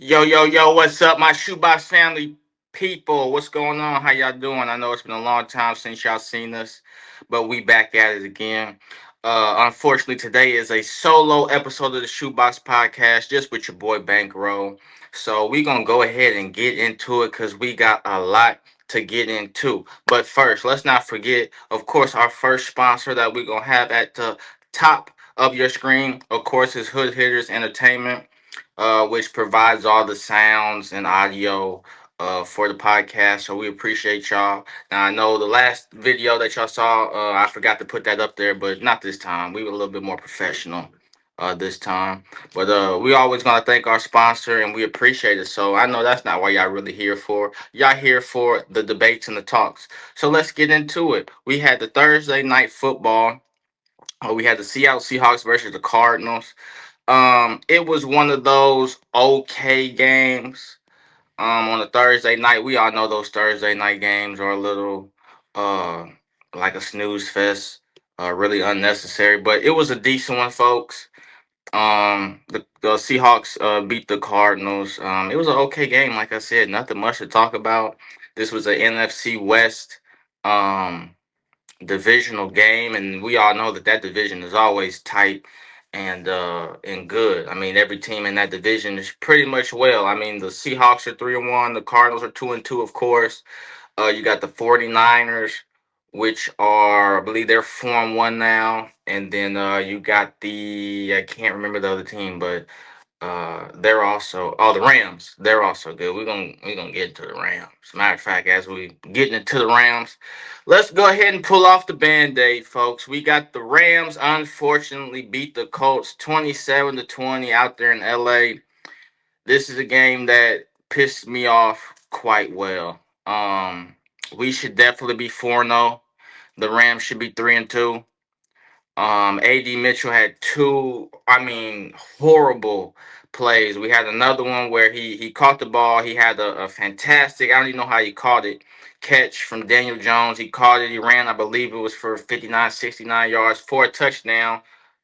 Yo, yo, yo, what's up, my ShoeBox family people? What's going on? How y'all doing? I know it's been a long time since y'all seen us, but we back at it again. Unfortunately, today is a solo episode of the ShoeBox Podcast, just with your boy Bankroll. So we gonna go ahead and get into it because we got a lot to get into. But first, let's not forget, of course, our first sponsor that we gonna have at the top of your screen, of course, is Hood Hitters Entertainment, which provides all the sounds and audio for the podcast. So we appreciate y'all. Now I know the last video that y'all saw, I forgot to put that up there, but not this time. We were a little bit more professional this time. But we always gonna thank our sponsor, and we appreciate it. So I know that's not what y'all really here for. Y'all here for the debates and the talks. So let's get into it. We had the Thursday night football. We had the Seattle Seahawks versus the Cardinals. It was one of those okay games. On a Thursday night, we all know those Thursday night games are a little, uh, like a snooze fest, really unnecessary. But it was a decent one, folks. The Seahawks beat the Cardinals. It was an okay game, like I said, nothing much to talk about. This was an NFC West um divisional game, and we all know that that division is always tight and good. I mean, every team in that division is pretty much well. I mean, the Seahawks are 3-1, the Cardinals are 2-2, of course. You got the 49ers, which are, I believe they're 4-1 now. And then you got I can't remember the other team, but they're also, the Rams. They're also good. We're gonna get into the Rams. Matter of fact, as we getting into the Rams, let's go ahead and pull off the band-aid, folks. We got the Rams unfortunately beat the Colts 27-20 out there in LA. This is a game that pissed me off quite well. We should definitely be 4-0. The Rams should be 3-2. AD Mitchell had two, I mean, horrible plays. We had another one where he caught the ball. He had a fantastic, I don't even know how he caught it, catch from Daniel Jones. He caught it. He ran, I believe it was for 59, 69 yards for a touchdown.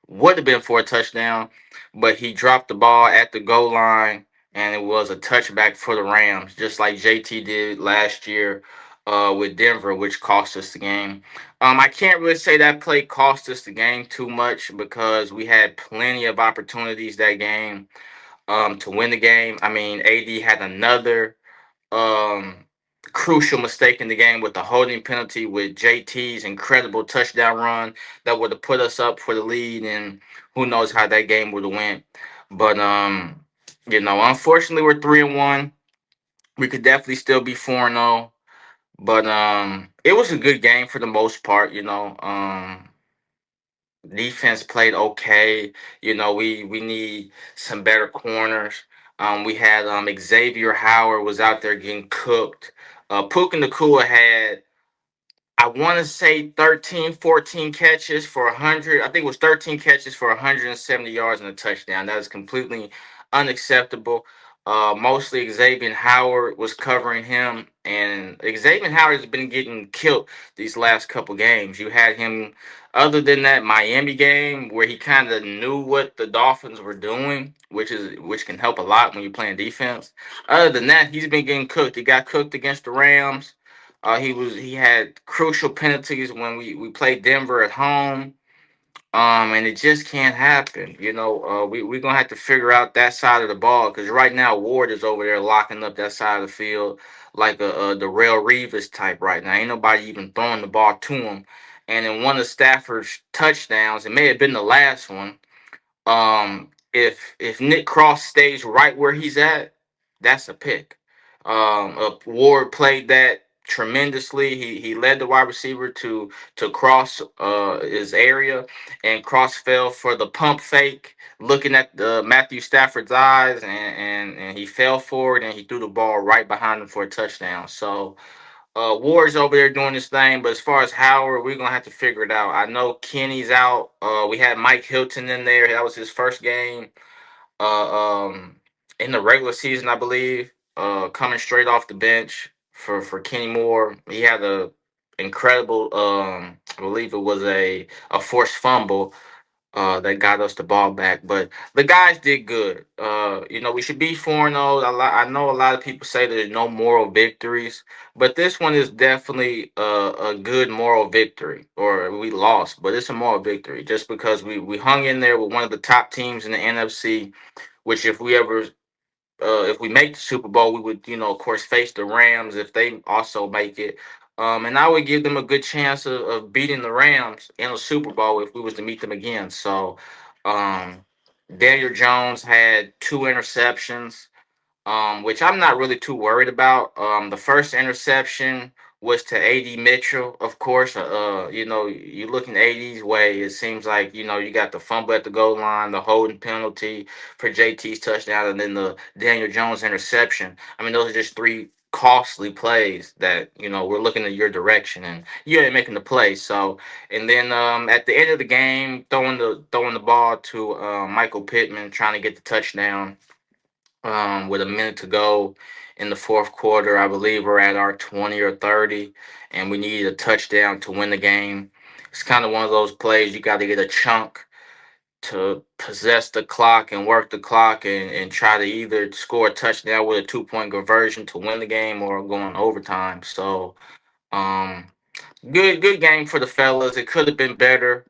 Would have been for a touchdown, but he dropped the ball at the goal line, and it was a touchback for the Rams, just like JT did last year with Denver, which cost us the game. I can't really say that play cost us the game too much because we had plenty of opportunities that game to win the game. I mean, AD had another um, crucial mistake in the game with the holding penalty with JT's incredible touchdown run that would have put us up for the lead, and who knows how that game would have went. But unfortunately, we're 3-1. We could definitely still be 4-0. But it was a good game for the most part. Defense played okay. We need some better corners. We had Xavier Howard was out there getting cooked. Puka Nakua had, I want to say, 13, 14 catches for 100. I think it was 13 catches for 170 yards and a touchdown. That is completely unacceptable. Mostly Xavier Howard was covering him, and Xavier Howard has been getting killed these last couple games. You had him, other than that Miami game where he kind of knew what the Dolphins were doing, which can help a lot when you're playing defense. Other than that, he's been getting cooked. He got cooked against the Rams. He had crucial penalties when we played Denver at home. And it just can't happen. We're gonna have to figure out that side of the ball because right now Ward is over there locking up that side of the field like a Darrell Reeves type right now. Ain't nobody even throwing the ball to him. And in one of Stafford's touchdowns, it may have been the last one. If Nick Cross stays right where he's at, that's a pick. Ward played that tremendously. He led the wide receiver to cross his area, and Cross fell for the pump fake, looking at the Matthew Stafford's eyes, and he fell forward and he threw the ball right behind him for a touchdown. So Ward's over there doing this thing, but as far as Howard, we're gonna have to figure it out. I know Kenny's out. We had Mike Hilton in there. That was his first game uh, um, in the regular season, I believe. Coming straight off the bench for Kenny Moore. He had a incredible. I believe it was a forced fumble that got us the ball back. But the guys did good. We should be 4-0. I know a lot of people say there's no moral victories, but this one is definitely a good moral victory. Or we lost, but it's a moral victory just because we hung in there with one of the top teams in the NFC. Which if we make the Super Bowl, we would, of course, face the Rams if they also make it. And I would give them a good chance of beating the Rams in a Super Bowl if we was to meet them again. So, um, Daniel Jones had two interceptions, which I'm not really too worried about. The first interception was to AD Mitchell, of course. You look in AD's way, it seems like you got the fumble at the goal line, the holding penalty for JT's touchdown, and then the Daniel Jones interception. I mean, those are just three costly plays that we're looking at your direction, and you ain't making the play. So, and then at the end of the game, throwing the ball to Michael Pittman, trying to get the touchdown with a minute to go in the fourth quarter. I believe we're at our 20 or 30, and we needed a touchdown to win the game. It's kind of one of those plays you got to get a chunk to possess the clock and work the clock and try to either score a touchdown with a 2-point conversion to win the game or go on overtime. So, um, good game for the fellas. It could have been better,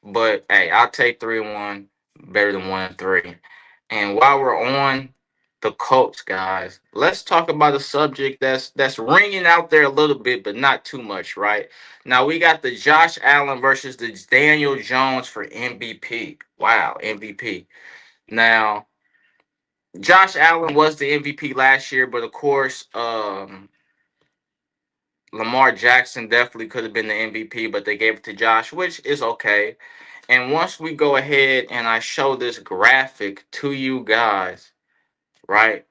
but hey, I'll take 3-1 better than 1-3. And while we're on the Colts, guys, let's talk about a subject that's ringing out there a little bit, but not too much, right? Now we got the Josh Allen versus the Daniel Jones for MVP. Wow, MVP. Now Josh Allen was the MVP last year, but of course, Lamar Jackson definitely could have been the MVP, but they gave it to Josh, which is okay. And once we go ahead and I show this graphic to you guys, right?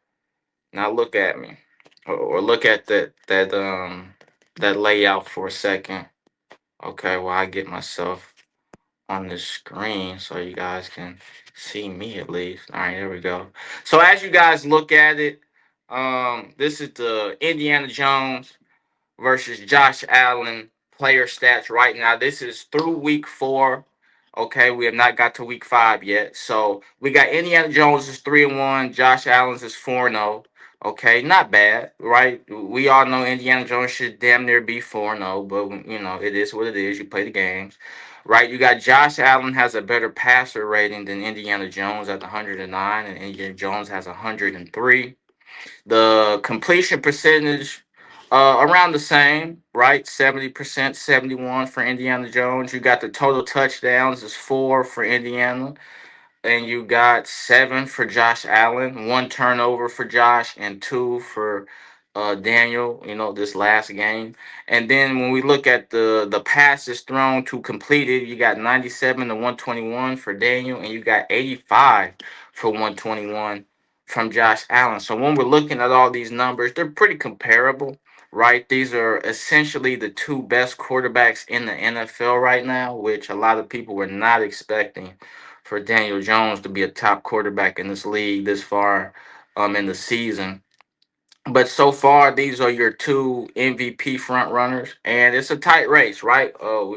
Now look at me. Or look at that layout for a second. Okay, well I get myself on the screen so you guys can see me at least. All right, there we go. So as you guys look at it, this is the Indiana Jones versus Josh Allen player stats right now. This is through week 4. Okay, we have not got to week 5 yet. So we got Indiana Jones is 3-1, Josh Allen's is 4-0. Okay, not bad, right? We all know Indiana Jones should damn near be 4-0, but it is what it is. You play the games, right? You got Josh Allen has a better passer rating than Indiana Jones at 109, and Indiana Jones has 103. The completion percentage around the same, right? 70%, 71 for Indiana Jones. You got the total touchdowns is 4 for Indiana, and you got 7 for Josh Allen, 1 turnover for Josh, and 2 for Daniel. This last game. And then when we look at the passes thrown to completed, you got 97 to 121 for Daniel, and you got 85 for 121 from Josh Allen. So when we're looking at all these numbers, they're pretty comparable, right? These are essentially the two best quarterbacks in the NFL right now, which a lot of people were not expecting for Daniel Jones to be a top quarterback in this league this far in the season. But so far, these are your two MVP front runners, and it's a tight race, right?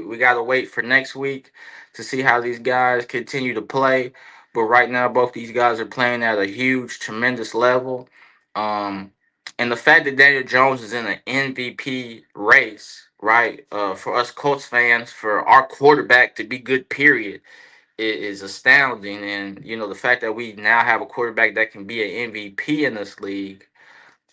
We got to wait for next week to see how these guys continue to play. But right now, both these guys are playing at a huge, tremendous level. Um, and the fact that Daniel Jones is in an MVP race, right? For us Colts fans, for our quarterback to be good, period, is astounding. And the fact that we now have a quarterback that can be an MVP in this league,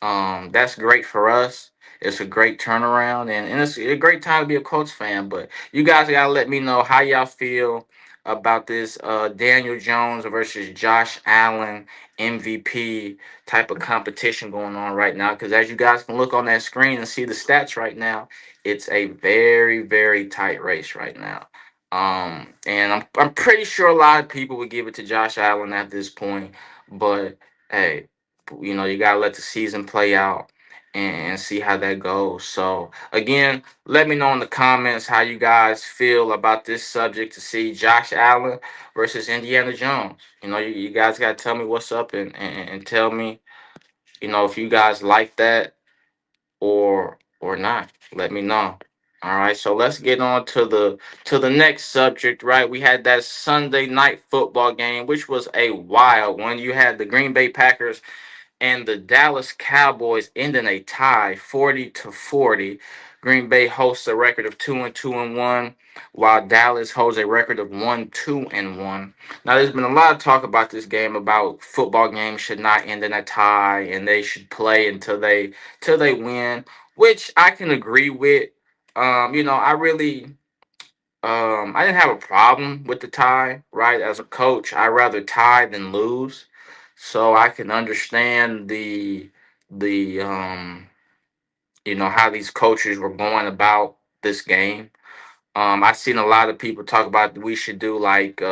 that's great for us. It's a great turnaround, and it's a great time to be a Colts fan. But you guys gotta let me know how y'all feel about this Daniel Jones versus Josh Allen MVP type of competition going on right now. Because as you guys can look on that screen and see the stats right now, it's a very, very tight race right now. And I'm pretty sure a lot of people would give it to Josh Allen at this point, but hey, you gotta let the season play out and see how that goes. So again, let me know in the comments how you guys feel about this subject to see Josh Allen versus Indiana Jones. You guys gotta tell me what's up and tell me, if you guys like that or not. Let me know. All right, so let's get on to the next subject. Right, we had that Sunday night football game, which was a wild one. You had the Green Bay Packers and the Dallas Cowboys ending a tie 40-40. Green Bay hosts a record of 2-2-1, while Dallas holds a record of 1-2-1. Now there's been a lot of talk about this game, about football games should not end in a tie and they should play until they win, which I can agree with. I really I didn't have a problem with the tie, right? As a coach, I rather tie than lose. So I can understand the how these coaches were going about this game. I've seen a lot of people talk about we should do like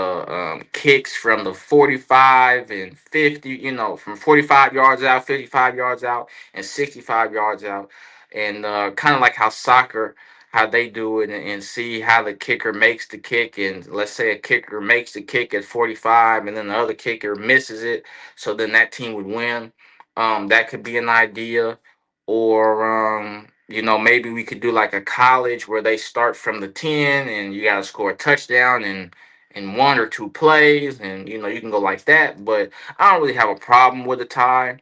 kicks from the 45 and 50, from 45 yards out, 55 yards out, and 65 yards out. And kind of like how soccer, how they do it, and see how the kicker makes the kick. And let's say a kicker makes the kick at 45 and then the other kicker misses it. So then that team would win. That could be an idea. Or maybe we could do like a college where they start from the 10 and you got to score a touchdown in one or two plays, and you can go like that. But I don't really have a problem with a tie.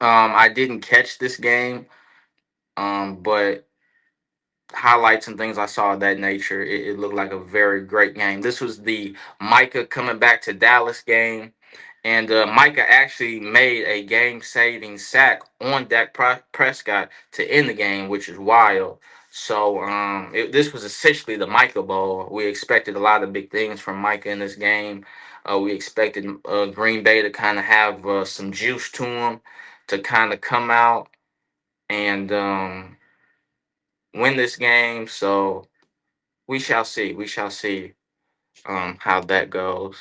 I didn't catch this game, but highlights and things I saw of that nature, it looked like a very great game. This was the Micah coming back to Dallas game. And Micah actually made a game-saving sack on Prescott to end the game, which is wild. So this was essentially the Micah Bowl. We expected a lot of big things from Micah in this game. We expected Green Bay to kind of have some juice to them, to kind of come out and win this game. So we shall see. We shall see how that goes.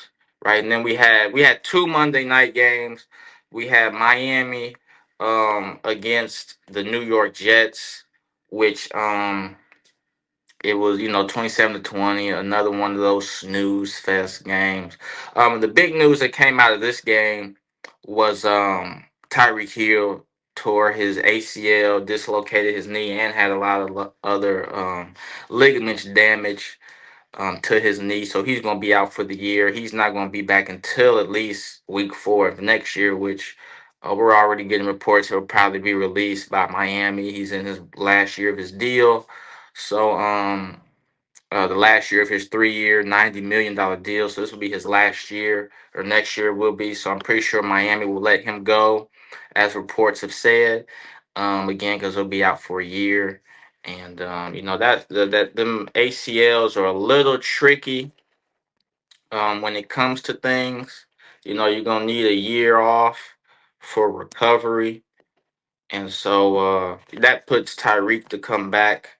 Right. And then we had two Monday night games. We had Miami against the New York Jets, which it was 27-20, another one of those snooze fest games. The big news that came out of this game was Tyreek Hill tore his ACL, dislocated his knee, and had a lot of other ligaments damage to his knee. So he's going to be out for the year. He's not going to be back until at least week 4 of next year, which we're already getting reports he'll probably be released by Miami. He's in his last year of his deal. So the last year of his 3-year, $90 million deal. So this will be his last year, or next year will be. So I'm pretty sure Miami will let him go, as reports have said. Again, because he'll be out for a year. And that them ACLs are a little tricky when it comes to things. You're gonna need a year off for recovery, and so that puts Tyreek to come back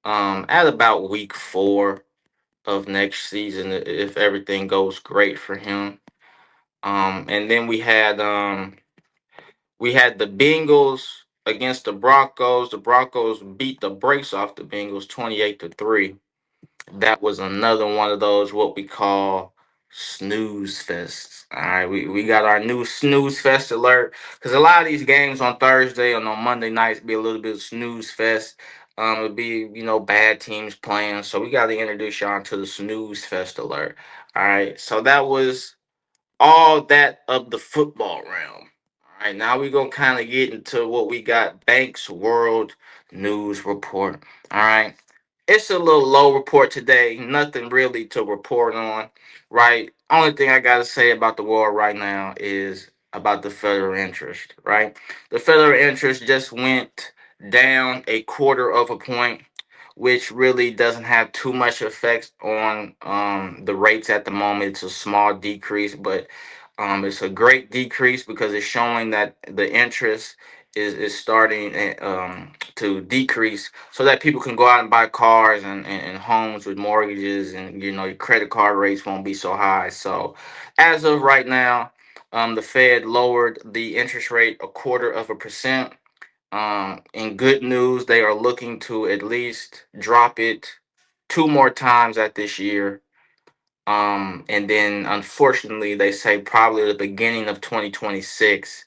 at about week 4 of next season if everything goes great for him. And then we had the Bengals against the Broncos. The Broncos beat the brakes off the Bengals 28-3. That was another one of those what we call snooze fests. All right, we got our new snooze fest alert, because a lot of these games on Thursday and on Monday nights be a little bit of snooze fest. It'd be bad teams playing, so we got to introduce y'all to the snooze fest alert. All right, so that was all that of the football realm. All right, now we're gonna kind of get into what we got. Banks World News Report. All right, it's a little low report today. Nothing really to report on, right? Only thing I gotta say about the war right now is about the federal interest, right? The federal interest just went down a quarter of a point, which really doesn't have too much effect on the rates at the moment. It's a small decrease, but it's a great decrease because it's showing that the interest is starting to decrease, so that people can go out and buy cars and homes with mortgages, and your credit card rates won't be so high. So as of right now, the Fed lowered the interest rate a quarter of a percent. In good news, they are looking to at least drop it 2 more times at this year. And then unfortunately, they say probably the beginning of 2026,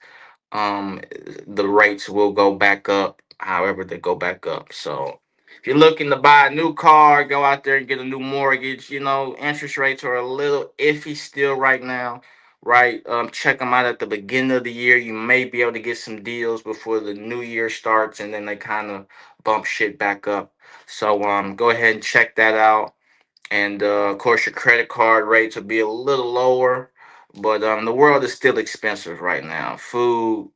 the rates will go back up, however they go back up. So If you're looking to buy a new car, go out there and get a new mortgage. Interest rates are a little iffy still right now, right? Check them out at the beginning of the year. You may be able to get some deals before the new year starts, and then they kind of bump shit back up. So go ahead and check that out. And of course, your credit card rates will be a little lower, but the world is still expensive right now. Food,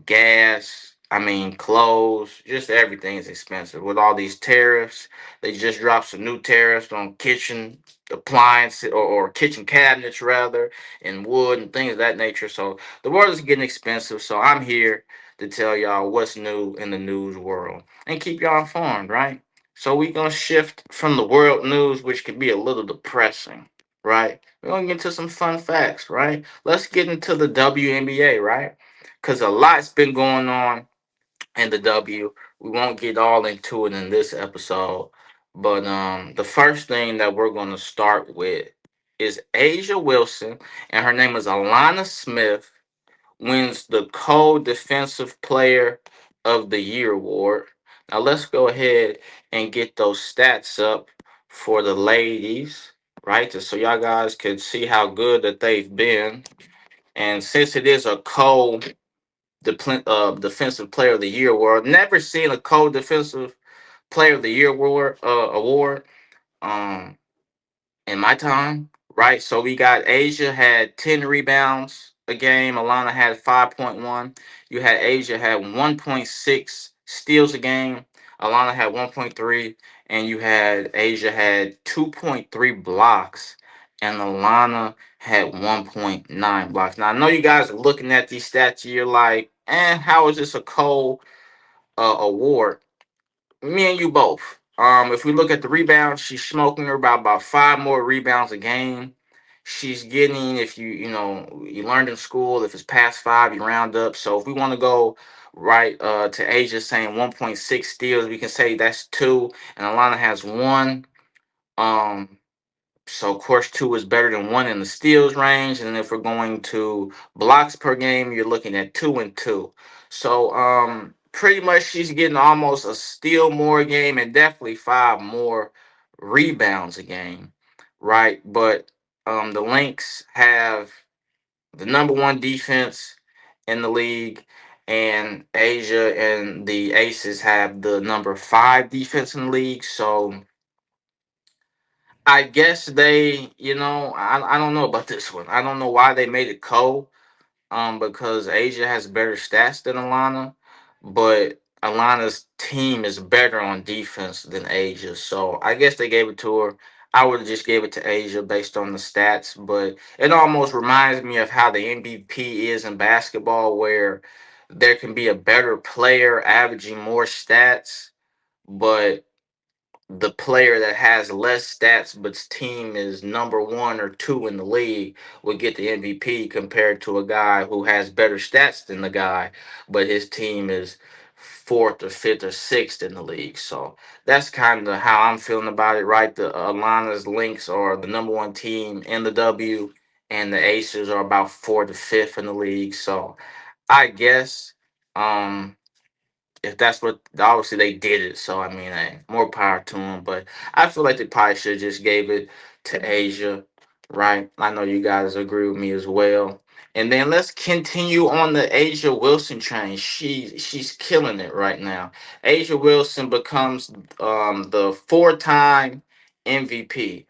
gas, I mean, clothes, just everything is expensive. With all these tariffs, they just dropped some new tariffs on kitchen appliances or kitchen cabinets rather, and wood and things of that nature. So the world is getting expensive. So I'm here to tell y'all what's new in the news world and keep y'all informed, right? So we're gonna shift from the world news, which can be a little depressing, right? We're gonna get into some fun facts, right? Let's get into the WNBA, right? Because a lot's been going on in the W. We won't get all into it in this episode, but the first thing that we're gonna start with is Asia Wilson, and her name is Alana Smith wins the Co-Defensive Player of the Year award. Now let's go ahead and get those stats up for the ladies, right? Just so y'all guys can see how good that they've been. And since it is a defensive player of the year award, never seen a co-defensive player of the year award. Um, in my time, right? So we got Asia had 10 rebounds a game. Alana had 5.1. You had Asia had 1.6 steals a game. Alana had 1.3. And you had Asia had 2.3 blocks. And Alana had 1.9 blocks. Now, I know you guys are looking at these stats. You're like, how is this a award? Me and you both. If we look at the rebounds, she's smoking her about five more rebounds a game. She's getting, if you learned in school, if it's past five, you round up. So if we want to go right to Asia saying 1.6 steals, we can say that's two, and Alana has one. Um, so of course two is better than one in the steals range, and if we're going to blocks per game, you're looking at two and two. So pretty much she's getting almost a steal more a game and definitely five more rebounds a game, right? But the Lynx have the number one defense in the league, and Asia and the Aces have the number five defense in the league. So I guess I don't know about this one. I don't know why they made it co. Because Asia has better stats than Alana, but Alana's team is better on defense than Asia. So I guess they gave it to her. I would have just gave it to Asia based on the stats, but it almost reminds me of how the MVP is in basketball, where there can be a better player averaging more stats, but the player that has less stats but's team is number one or two in the league would get the MVP compared to a guy who has better stats than the guy, but his team is fourth or fifth or sixth in the league. So that's kind of how I'm feeling about it, right? The Alana's Lynx are the number one team in the W, and the Aces are about fourth or fifth in the league. So I guess um if that's what obviously they did it, so I mean, hey, more power to them. But I feel like they probably should have just gave it to Asia, right? I know you guys agree with me as well. And then let's continue on the Asia Wilson train. She's killing it right now. Asia Wilson becomes the four-time MVP,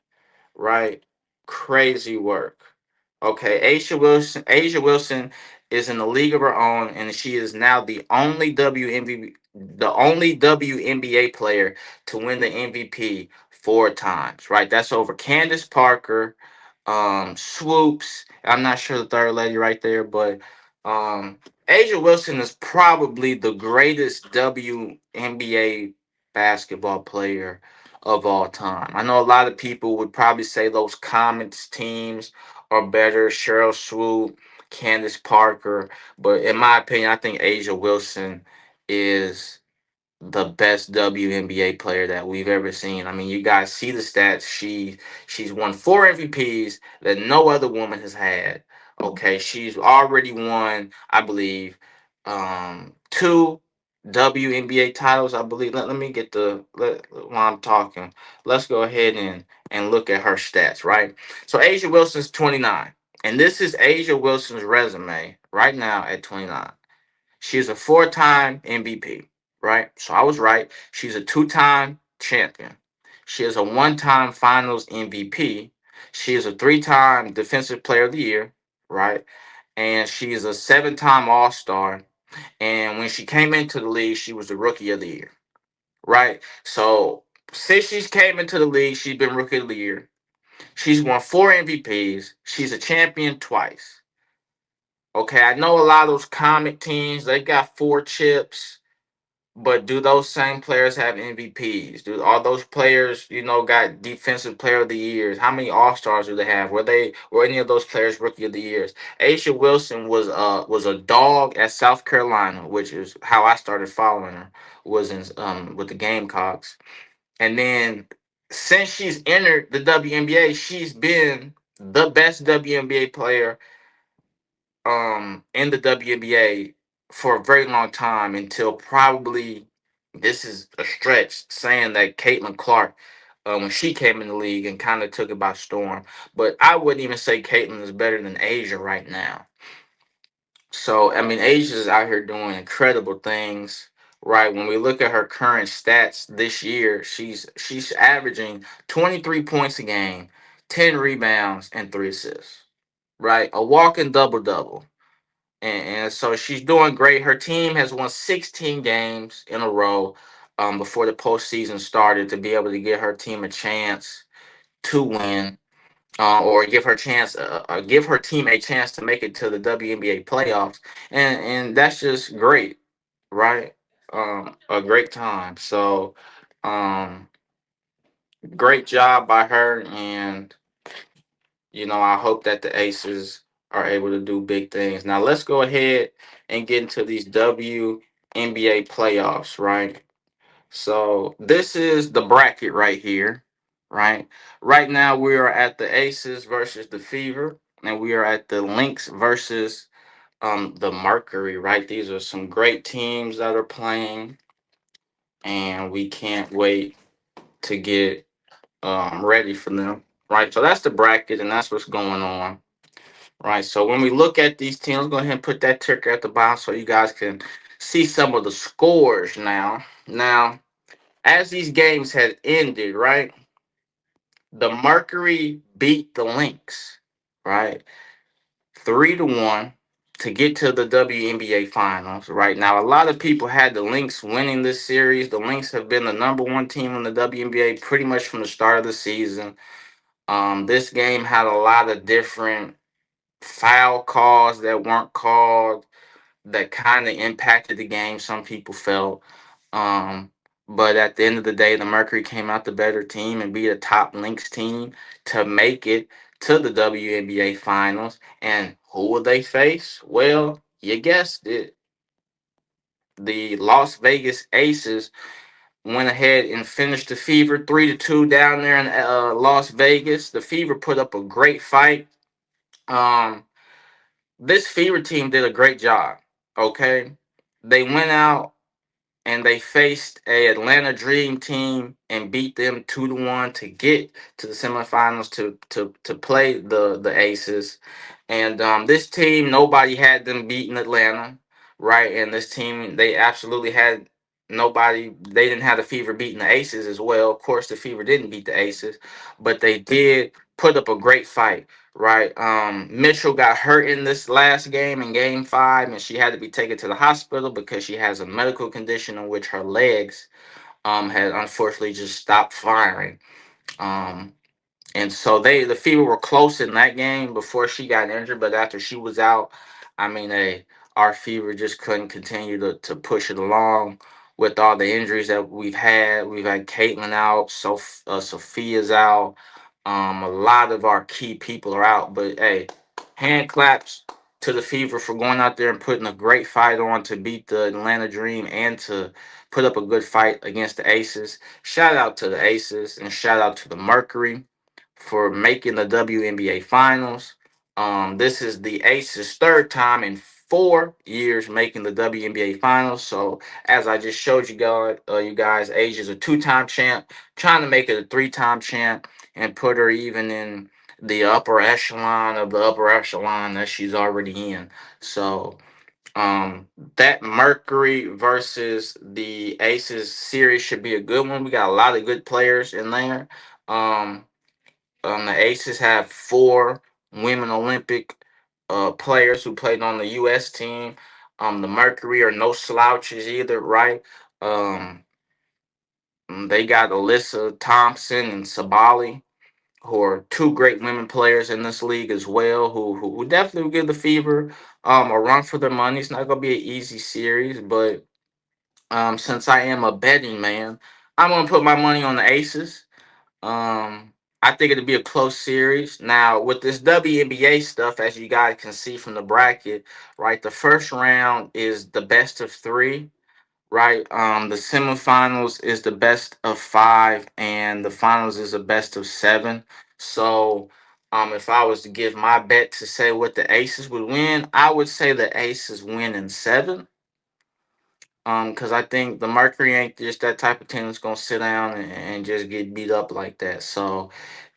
right? Crazy work. Okay, Asia Wilson is in a league of her own, and she is now the only WNBA player to win the MVP four times. Right, that's over Candace Parker, Swoops. I'm not sure the third lady right there, but um, Asia Wilson is probably the greatest WNBA basketball player of all time. I know a lot of people would probably say those Comets teams are better, Cheryl Swoop, Candace Parker, but in my opinion, I think Asia Wilson is the best WNBA player that we've ever seen. I mean, you guys see the stats. She's won four MVPs that no other woman has had. Okay, she's already won, I believe, two. WNBA titles, I believe. Let me get while I'm talking. Let's go ahead and look at her stats, right? So Asia Wilson's 29. And this is Asia Wilson's resume right now at 29. She is a four-time MVP, right? So I was right. She's a two-time champion. She is a one-time finals MVP. She is a three-time defensive player of the year, right? And she is a seven-time all-star. And when she came into the league, she was the rookie of the year, right? So since she's came into the league, she's been rookie of the year. She's won four MVPs. She's a champion twice. Okay, I know a lot of those comic teams, they got four chips, but do those same players have MVPs? Do all those players, got defensive player of the years? How many all-stars do they have? Were any of those players rookie of the years? Aisha Wilson was a dog at South Carolina, which is how I started following her, was in with the Gamecocks. And then since she's entered the WNBA, she's been the best WNBA player in the WNBA for a very long time, until probably, this is a stretch saying that Caitlin Clark, when she came in the league and kind of took it by storm. But I wouldn't even say Caitlin is better than Asia right now. So I mean, Asia's out here doing incredible things. Right, when we look at her current stats this year, she's averaging 23 points a game, 10 rebounds, and 3 assists. Right, a walking double double. And so she's doing great. Her team has won 16 games in a row before the postseason started, to be able to give her team a chance to win, or give her team a chance to make it to the WNBA playoffs, and that's just great, right? A great time. So, um, great job by her, and I hope that the Aces are able to do big things. Now let's go ahead and get into these WNBA playoffs, right? So this is the bracket right here, right? Right now we are at the Aces versus the Fever, and we are at the Lynx versus the Mercury, right? These are some great teams that are playing, and we can't wait to get ready for them. Right, so that's the bracket, and that's what's going on. Right. So when we look at these teams, go ahead and put that ticker at the bottom so you guys can see some of the scores now. Now, as these games had ended, right, the Mercury beat the Lynx, right, 3-1 to get to the WNBA finals. Right now, a lot of people had the Lynx winning this series. The Lynx have been the number one team in the WNBA pretty much from the start of the season. This game had a lot of different foul calls that weren't called, that kind of impacted the game, some people felt. Um, but at the end of the day, the Mercury came out the better team and beat a top Lynx team to make it to the WNBA finals. And who will they face? Well, you guessed it. The Las Vegas Aces went ahead and finished the Fever 3-2 down there in Las Vegas. The Fever put up a great fight. Um, this Fever team did a great job. Okay, they went out and they faced a Atlanta Dream team and beat them 2-1 to get to the semifinals to play the Aces. And this team, nobody had them beating Atlanta, right? And this team, they absolutely had nobody. They didn't have the Fever beating the Aces as well. Of course, the Fever didn't beat the Aces, but they did put up a great fight. Right. Mitchell got hurt in this last game, in game 5, and she had to be taken to the hospital because she has a medical condition in which her legs had unfortunately just stopped firing. Um, and so the Fever were close in that game before she got injured, but after she was out, I mean, our Fever just couldn't continue to push it along with all the injuries that we've had. We've had Caitlin out, Sophia's out. A lot of our key people are out, but hey, hand claps to the Fever for going out there and putting a great fight on to beat the Atlanta Dream and to put up a good fight against the Aces. Shout out to the Aces and shout out to the Mercury for making the WNBA finals. This is the Aces' third time in 4 years making the WNBA finals. So as I just showed you guys, Asia's a two-time champ, trying to make it a three-time champ and put her even in the upper echelon of the upper echelon that she's already in. So um, that Mercury versus the Aces series should be a good one. We got a lot of good players in there. Um, the Aces have four women Olympic players who played on the U.S. team. The Mercury are no slouches either, right? Um, they got Alyssa Thompson and Sabali, who are two great women players in this league as well, who definitely will give the Fever a run for their money. It's not going to be an easy series, but since I am a betting man, I'm going to put my money on the Aces. I think it'll be a close series. Now, with this WNBA stuff, as you guys can see from the bracket, right, the first round is the best of three, right? The semifinals is the best of five, and the finals is the best of seven. So, if I was to give my bet to say what the Aces would win, I would say the Aces win in seven. Because I think the Mercury ain't just that type of team that's gonna sit down and just get beat up like that. So,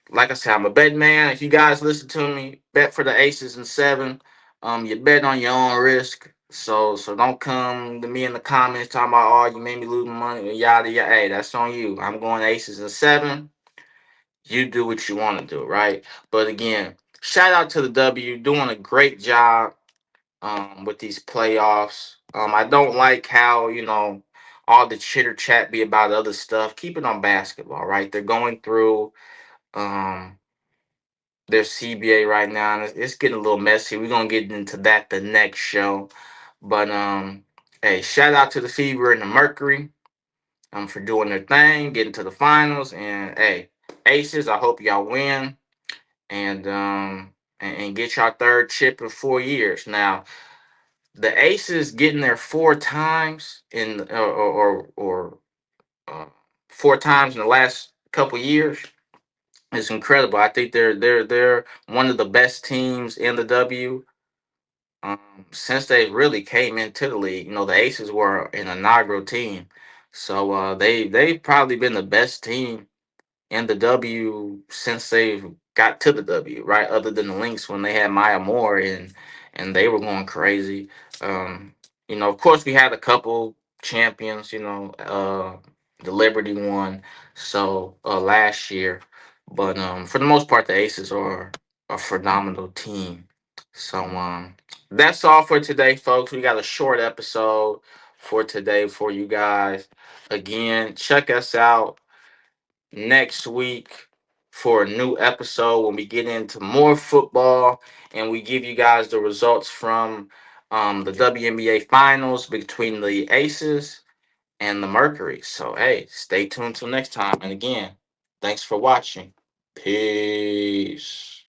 like I said, I'm a bet man. If you guys listen to me, bet for the Aces in seven. You bet on your own risk. So don't come to me in the comments talking about, oh, you made me lose money, yada yada. Hey, that's on you. I'm going Aces in seven. You do what you want to do, right? But again, shout out to the W, doing a great job with these playoffs. I don't like how, all the chitter chat be about other stuff. Keep it on basketball, right? They're going through um their CBA right now, and it's getting a little messy. We're gonna get into that the next show. But hey, shout out to the Fever and the Mercury for doing their thing, getting to the finals, and hey, Aces, I hope y'all win and get y'all third chip in 4 years. Now, the Aces getting there four times in or uh, four times in the last couple years is incredible. I think they're one of the best teams in the W since they really came into the league. The Aces were an inaugural team, so they've probably been the best team in the W since they've got to the W, right? Other than the Lynx when they had Maya Moore and they were going crazy. Um, of course we had a couple champions, the Liberty won so last year. But for the most part the Aces are a phenomenal team. So that's all for today, folks. We got a short episode for today for you guys. Again, check us out next week for a new episode when we get into more football and we give you guys the results from the WNBA finals between the Aces and the Mercury. So, hey, stay tuned till next time. And again, thanks for watching. Peace.